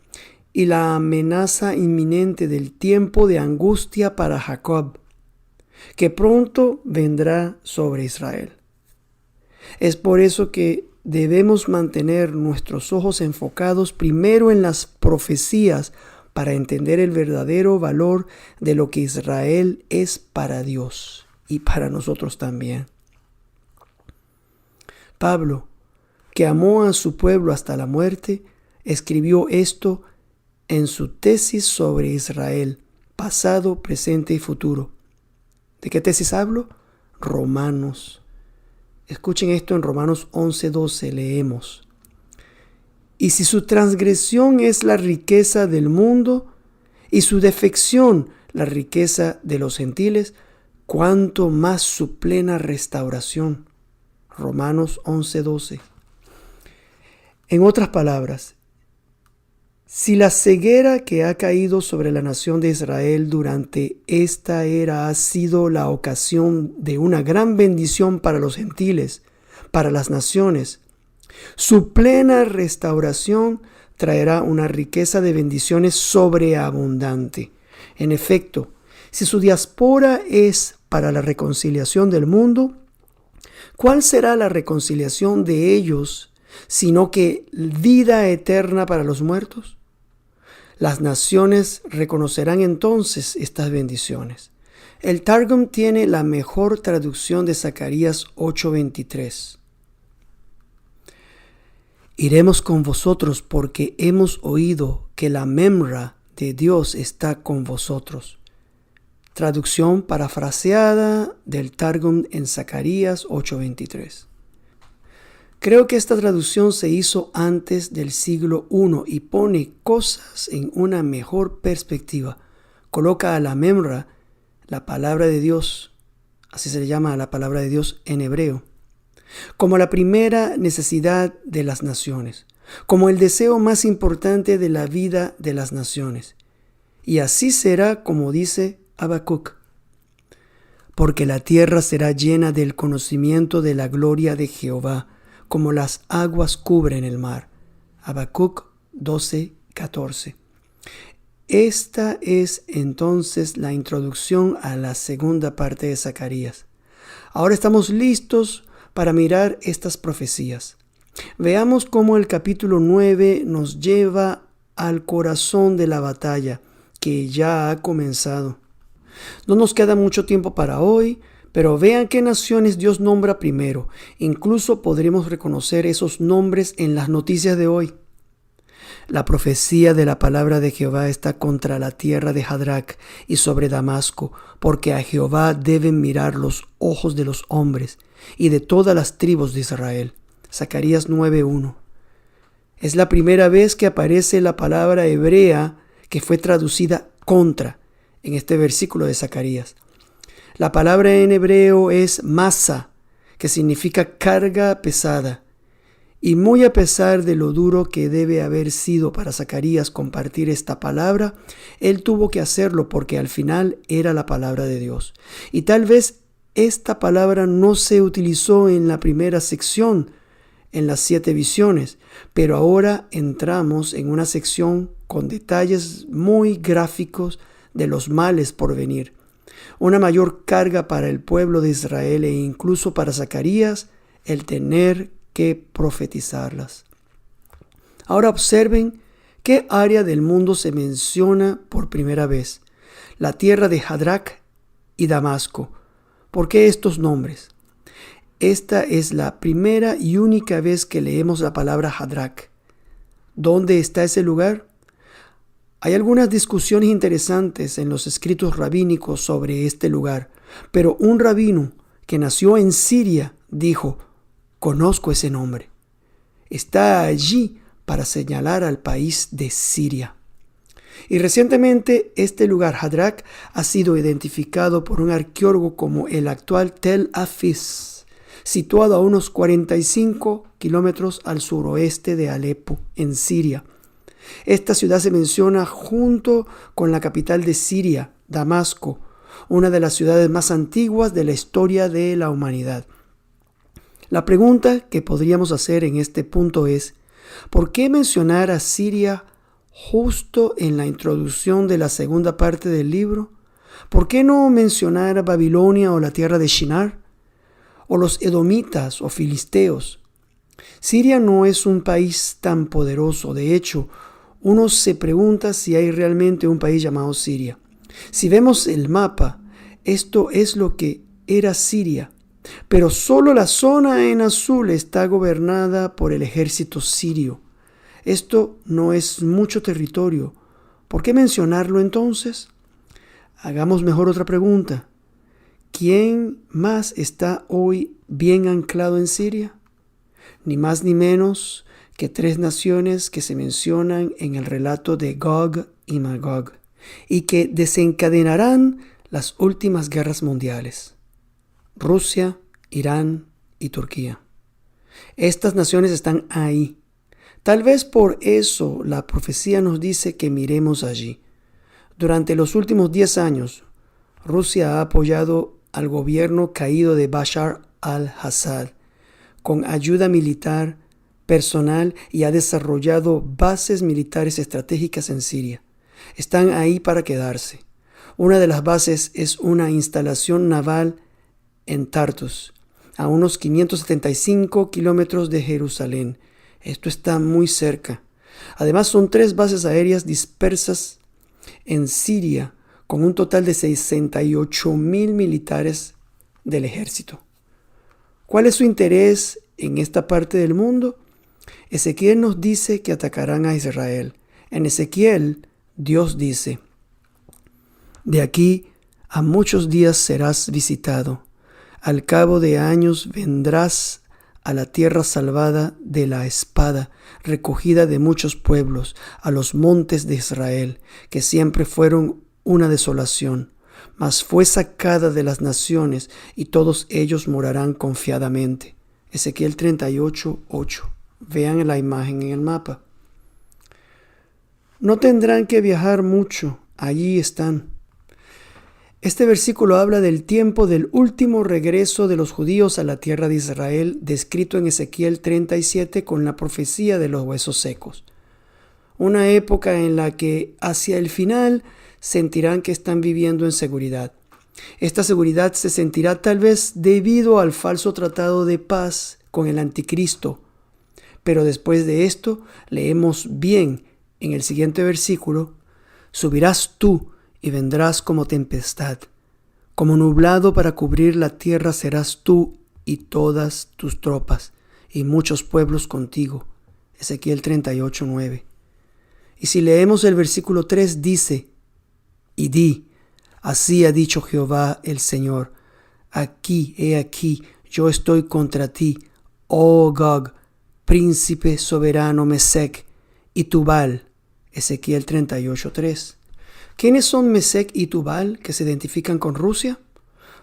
y la amenaza inminente del tiempo de angustia para Jacob, que pronto vendrá sobre Israel. Es por eso que debemos mantener nuestros ojos enfocados primero en las profecías para entender el verdadero valor de lo que Israel es para Dios y para nosotros también. Pablo, que amó a su pueblo hasta la muerte, escribió esto en su tesis sobre Israel, pasado, presente y futuro. ¿De qué tesis hablo? Romanos. Escuchen esto en Romanos 11:12, leemos: y si su transgresión es la riqueza del mundo y su defección la riqueza de los gentiles, ¿cuánto más su plena restauración? Romanos 11:12. En otras palabras, si la ceguera que ha caído sobre la nación de Israel durante esta era ha sido la ocasión de una gran bendición para los gentiles, para las naciones, su plena restauración traerá una riqueza de bendiciones sobreabundante. En efecto, si su diáspora es para la reconciliación del mundo, ¿cuál será la reconciliación de ellos, sino que vida eterna para los muertos? Las naciones reconocerán entonces estas bendiciones. El Targum tiene la mejor traducción de Zacarías 8:23. Iremos con vosotros porque hemos oído que la memra de Dios está con vosotros. traducción parafraseada del Targum en Zacarías 8:23. Creo que esta traducción se hizo antes del siglo I y pone cosas en una mejor perspectiva. Coloca a la Memra, la palabra de Dios, así se le llama a la palabra de Dios en hebreo, como la primera necesidad de las naciones, como el deseo más importante de la vida de las naciones. Y así será como dice Habacuc, porque la tierra será llena del conocimiento de la gloria de Jehová, como las aguas cubren el mar. Habacuc 12:14. Esta es entonces la introducción a la segunda parte de Zacarías. Ahora estamos listos para mirar estas profecías. Veamos cómo el capítulo 9 nos lleva al corazón de la batalla que ya ha comenzado. No nos queda mucho tiempo para hoy, pero vean qué naciones Dios nombra primero. Incluso podremos reconocer esos nombres en las noticias de hoy. La profecía de la palabra de Jehová está contra la tierra de Hadrac y sobre Damasco, porque a Jehová deben mirar los ojos de los hombres y de todas las tribus de Israel. Zacarías 9:1. Es la primera vez que aparece la palabra hebrea que fue traducida contra en este versículo de Zacarías. La palabra en hebreo es masa, que significa carga pesada. Y muy a pesar de lo duro que debe haber sido para Zacarías compartir esta palabra, él tuvo que hacerlo porque al final era la palabra de Dios. Y tal vez esta palabra no se utilizó en la primera sección, en las 7 visiones, pero ahora entramos en una sección con detalles muy gráficos de los males por venir. Una mayor carga para el pueblo de Israel e incluso para Zacarías el tener que profetizarlas. Ahora observen qué área del mundo se menciona por primera vez. La tierra de Hadrac y Damasco. ¿Por qué estos nombres? Esta es la primera y única vez que leemos la palabra Hadrac. ¿Dónde está ese lugar? Hay algunas discusiones interesantes en los escritos rabínicos sobre este lugar, pero un rabino que nació en Siria dijo: conozco ese nombre. Está allí para señalar al país de Siria. Y recientemente este lugar, Hadrac, ha sido identificado por un arqueólogo como el actual Tel Afis, situado a unos 45 kilómetros al suroeste de Alepo, en Siria. Esta ciudad se menciona junto con la capital de Siria, Damasco, una de las ciudades más antiguas de la historia de la humanidad. La pregunta que podríamos hacer en este punto es: ¿por qué mencionar a Siria justo en la introducción de la segunda parte del libro? ¿Por qué no mencionar a Babilonia o la tierra de Shinar? ¿O los edomitas o filisteos? Siria no es un país tan poderoso. De hecho, uno se pregunta si hay realmente un país llamado Siria. Si vemos el mapa, esto es lo que era Siria, pero solo la zona en azul está gobernada por el ejército sirio. Esto no es mucho territorio. ¿Por qué mencionarlo entonces? Hagamos mejor otra pregunta. ¿Quién más está hoy bien anclado en Siria? Ni más ni menos que 3 naciones que se mencionan en el relato de Gog y Magog y que desencadenarán las últimas guerras mundiales: Rusia, Irán y Turquía. Estas naciones están ahí. Tal vez por eso la profecía nos dice que miremos allí. Durante los últimos 10 años, Rusia ha apoyado al gobierno caído de Bashar al-Assad con ayuda militar, personal y ha desarrollado bases militares estratégicas en Siria. Están ahí para quedarse. Una de las bases es una instalación naval en Tartus, a unos 575 kilómetros de Jerusalén. Esto está muy cerca. Además, son 3 bases aéreas dispersas en Siria, con un total de 68,000 militares del ejército. ¿Cuál es su interés en esta parte del mundo? Ezequiel nos dice que atacarán a Israel. En Ezequiel, Dios dice: de aquí A muchos días serás visitado. Al cabo de años vendrás a la tierra salvada de la espada, recogida de muchos pueblos, a los montes de Israel, que siempre fueron una desolación, mas fue sacada de las naciones, y todos ellos morarán confiadamente. Ezequiel 38:8. Vean la imagen en el mapa. No tendrán que viajar mucho, allí están. Este versículo habla del tiempo del último regreso de los judíos a la tierra de Israel, descrito en Ezequiel 37 con la profecía de los huesos secos. Una época en la que hacia el final sentirán que están viviendo en seguridad. Esta seguridad se sentirá tal vez debido al falso tratado de paz con el anticristo. Pero después de esto, leemos bien en el siguiente versículo: subirás tú y vendrás como tempestad, como nublado para cubrir la tierra serás tú y todas tus tropas, y muchos pueblos contigo. Ezequiel 38:9. Y si leemos el versículo 3, dice: y di, así ha dicho Jehová el Señor, he aquí, yo estoy contra ti, oh Gog, príncipe soberano Mesec y Tubal. Ezequiel 38:3. ¿Quiénes son Mesec y Tubal que se identifican con Rusia?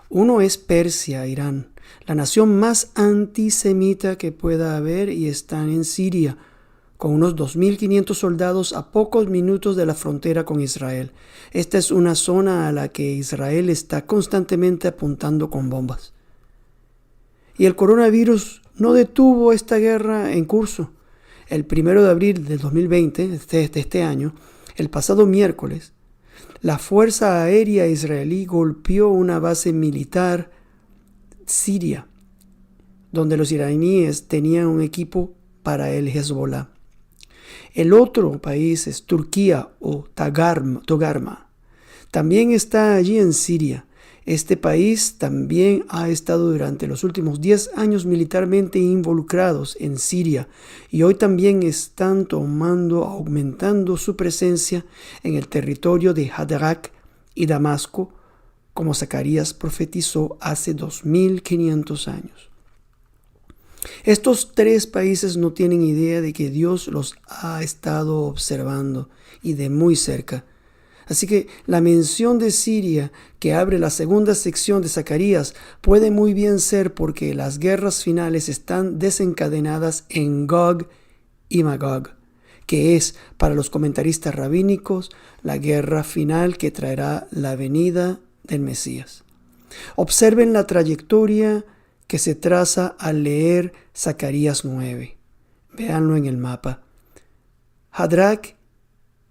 Uno es Persia, Irán, la nación más antisemita que pueda haber, y están en Siria, con unos 2.500 soldados a pocos minutos de la frontera con Israel. Esta es una zona a la que Israel está constantemente apuntando con bombas. Y el coronavirus no detuvo esta guerra en curso. El 1 de abril del 2020, de este año, el pasado miércoles, la Fuerza Aérea Israelí golpeó una base militar siria, donde los iraníes tenían un equipo para el Hezbollah. El otro país es Turquía o Togarma. También está allí en Siria. Este país también ha estado durante los últimos 10 años militarmente involucrados en Siria, y hoy también están aumentando su presencia en el territorio de Hadrach y Damasco, como Zacarías profetizó hace 2500 años. Estos tres países no tienen idea de que Dios los ha estado observando, y de muy cerca. Así que la mención de Siria, que abre la segunda sección de Zacarías, puede muy bien ser porque las guerras finales están desencadenadas en Gog y Magog, que es, para los comentaristas rabínicos, la guerra final que traerá la venida del Mesías. Observen la trayectoria que se traza al leer Zacarías 9. Véanlo en el mapa. Hadrach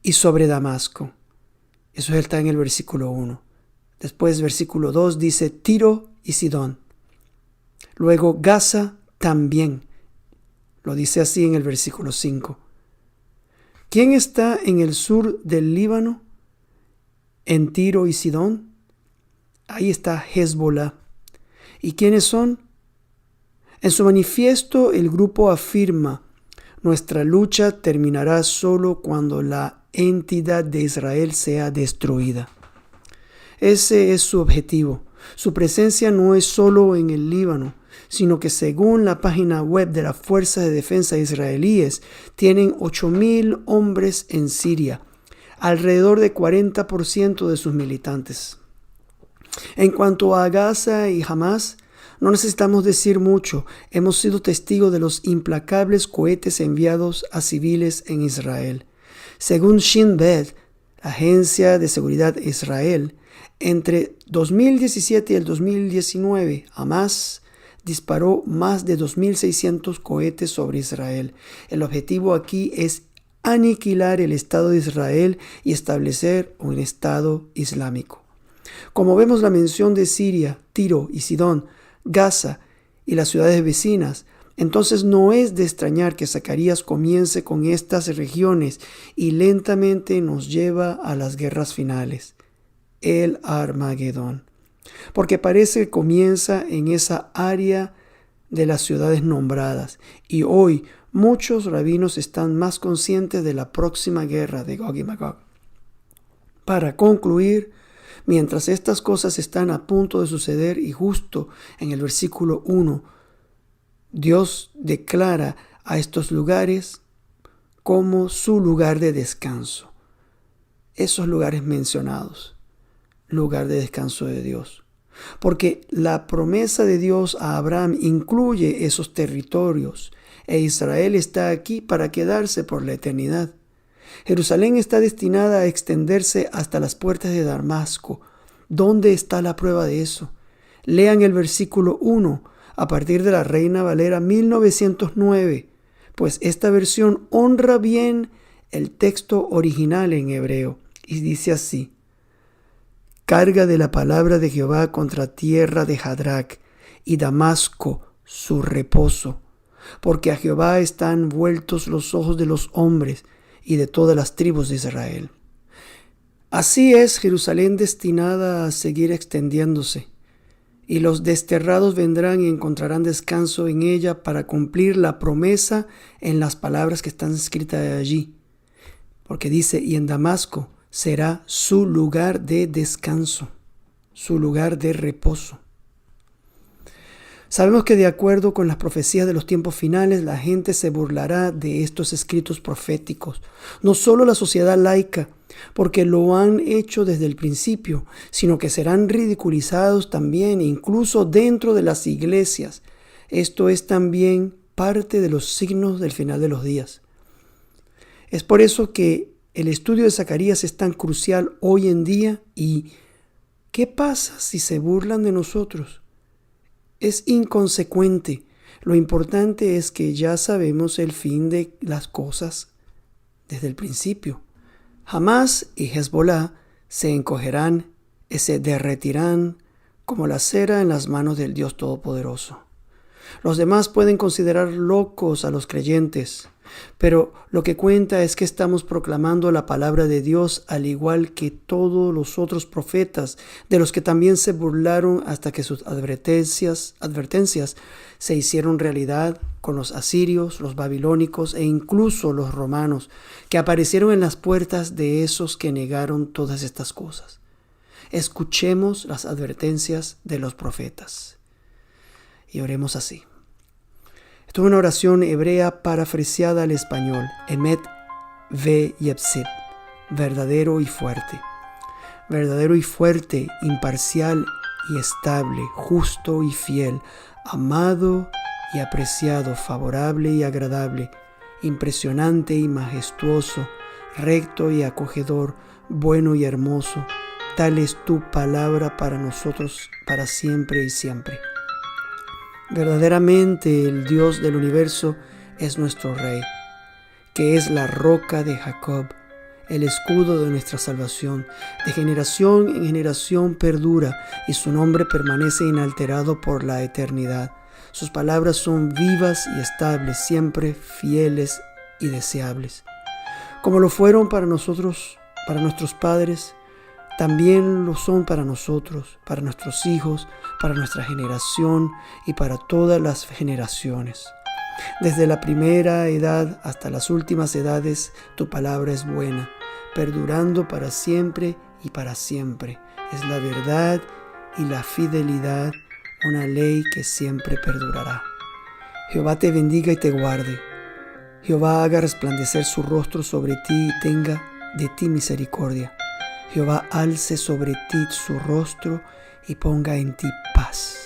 y sobre Damasco. Eso está en el versículo 1. Después, versículo 2 dice Tiro y Sidón. Luego Gaza también. Lo dice así en el versículo 5. ¿Quién está en el sur del Líbano? En Tiro y Sidón. Ahí está Hezbollah. ¿Y quiénes son? En su manifiesto el grupo afirma: nuestra lucha terminará solo cuando la entidad de Israel sea destruida. Ese es su objetivo. Su presencia no es solo en el Líbano, sino que según la página web de la Fuerza de Defensa israelíes, tienen 8.000 hombres en Siria, alrededor de 40% de sus militantes. En cuanto a Gaza y Hamas, no necesitamos decir mucho. Hemos sido testigos de los implacables cohetes enviados a civiles en Israel. Según Shin Bet, la agencia de seguridad de Israel, entre 2017 y el 2019, Hamas disparó más de 2.600 cohetes sobre Israel. El objetivo aquí es aniquilar el Estado de Israel y establecer un Estado islámico. Como vemos la mención de Siria, Tiro y Sidón, Gaza y las ciudades vecinas, entonces no es de extrañar que Zacarías comience con estas regiones y lentamente nos lleva a las guerras finales, el Armagedón, porque parece que comienza en esa área de las ciudades nombradas, y hoy muchos rabinos están más conscientes de la próxima guerra de Gog y Magog. Para concluir, Mientras estas cosas están a punto de suceder y justo en el versículo 1, Dios declara a estos lugares como su lugar de descanso. Esos lugares mencionados, lugar de descanso de Dios. Porque la promesa de Dios a Abraham incluye esos territorios e Israel está aquí para quedarse por la eternidad. Jerusalén está destinada a extenderse hasta las puertas de Damasco. ¿Dónde está la prueba de eso? Lean el versículo 1 a partir de la Reina Valera 1909, pues esta versión honra bien el texto original en hebreo y dice así: carga de la palabra de Jehová contra tierra de Hadrac y Damasco su reposo, porque a Jehová están vueltos los ojos de los hombres y de todas las tribus de Israel. Así es Jerusalén destinada a seguir extendiéndose, y los desterrados vendrán y encontrarán descanso en ella para cumplir la promesa en las palabras que están escritas allí. Porque dice, y en Damasco será su lugar de descanso, su lugar de reposo. Sabemos que de acuerdo con las profecías de los tiempos finales, la gente se burlará de estos escritos proféticos. No solo la sociedad laica, porque lo han hecho desde el principio, sino que serán ridiculizados también, incluso dentro de las iglesias. Esto es también parte de los signos del final de los días. Es por eso que el estudio de Zacarías es tan crucial hoy en día. ¿Y qué pasa si se burlan de nosotros? Es inconsecuente. Lo importante es que ya sabemos el fin de las cosas desde el principio. Hamás y Hezbolá se encogerán y se derretirán como la cera en las manos del Dios Todopoderoso. Los demás pueden considerar locos a los creyentes, pero lo que cuenta es que estamos proclamando la palabra de Dios al igual que todos los otros profetas, de los que también se burlaron hasta que sus advertencias se hicieron realidad con los asirios, los babilónicos e incluso los romanos, que aparecieron en las puertas de esos que negaron todas estas cosas. Escuchemos las advertencias de los profetas. Y oremos así. Esto es una oración hebrea parafraseada al español. Emet ve yepsit, verdadero y fuerte. Verdadero y fuerte, imparcial y estable, justo y fiel, amado y apreciado, favorable y agradable, impresionante y majestuoso, recto y acogedor, bueno y hermoso. Tal es tu palabra para nosotros, para siempre y siempre. Verdaderamente el Dios del universo es nuestro Rey, que es la roca de Jacob, el escudo de nuestra salvación. De generación en generación perdura y su nombre permanece inalterado por la eternidad. Sus palabras son vivas y estables, siempre fieles y deseables. Como lo fueron para nosotros, para nuestros padres, también lo son para nosotros, para nuestros hijos, para nuestra generación y para todas las generaciones. Desde la primera edad hasta las últimas edades, tu palabra es buena, perdurando para siempre y para siempre. Es la verdad y la fidelidad, una ley que siempre perdurará. Jehová te bendiga y te guarde. Jehová haga resplandecer su rostro sobre ti y tenga de ti misericordia. Jehová alce sobre ti su rostro y ponga en ti paz.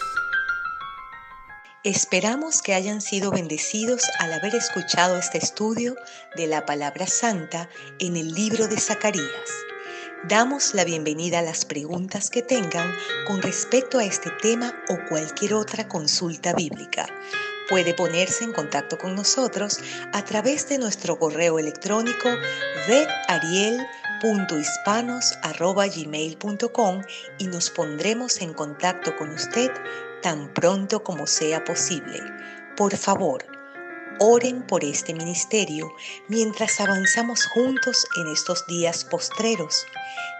Esperamos que hayan sido bendecidos al haber escuchado este estudio de la Palabra Santa en el libro de Zacarías. Damos la bienvenida a las preguntas que tengan con respecto a este tema o cualquier otra consulta bíblica. Puede ponerse en contacto con nosotros a través de nuestro correo electrónico vedariel.hispanos@gmail.com y nos pondremos en contacto con usted tan pronto como sea posible. Por favor, oren por este ministerio mientras avanzamos juntos en estos días postreros,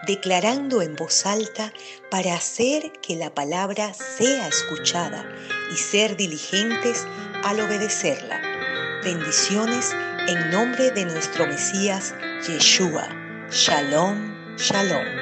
declarando en voz alta para hacer que la palabra sea escuchada y ser diligentes al obedecerla. Bendiciones en nombre de nuestro Mesías Yeshua. Shalom, shalom.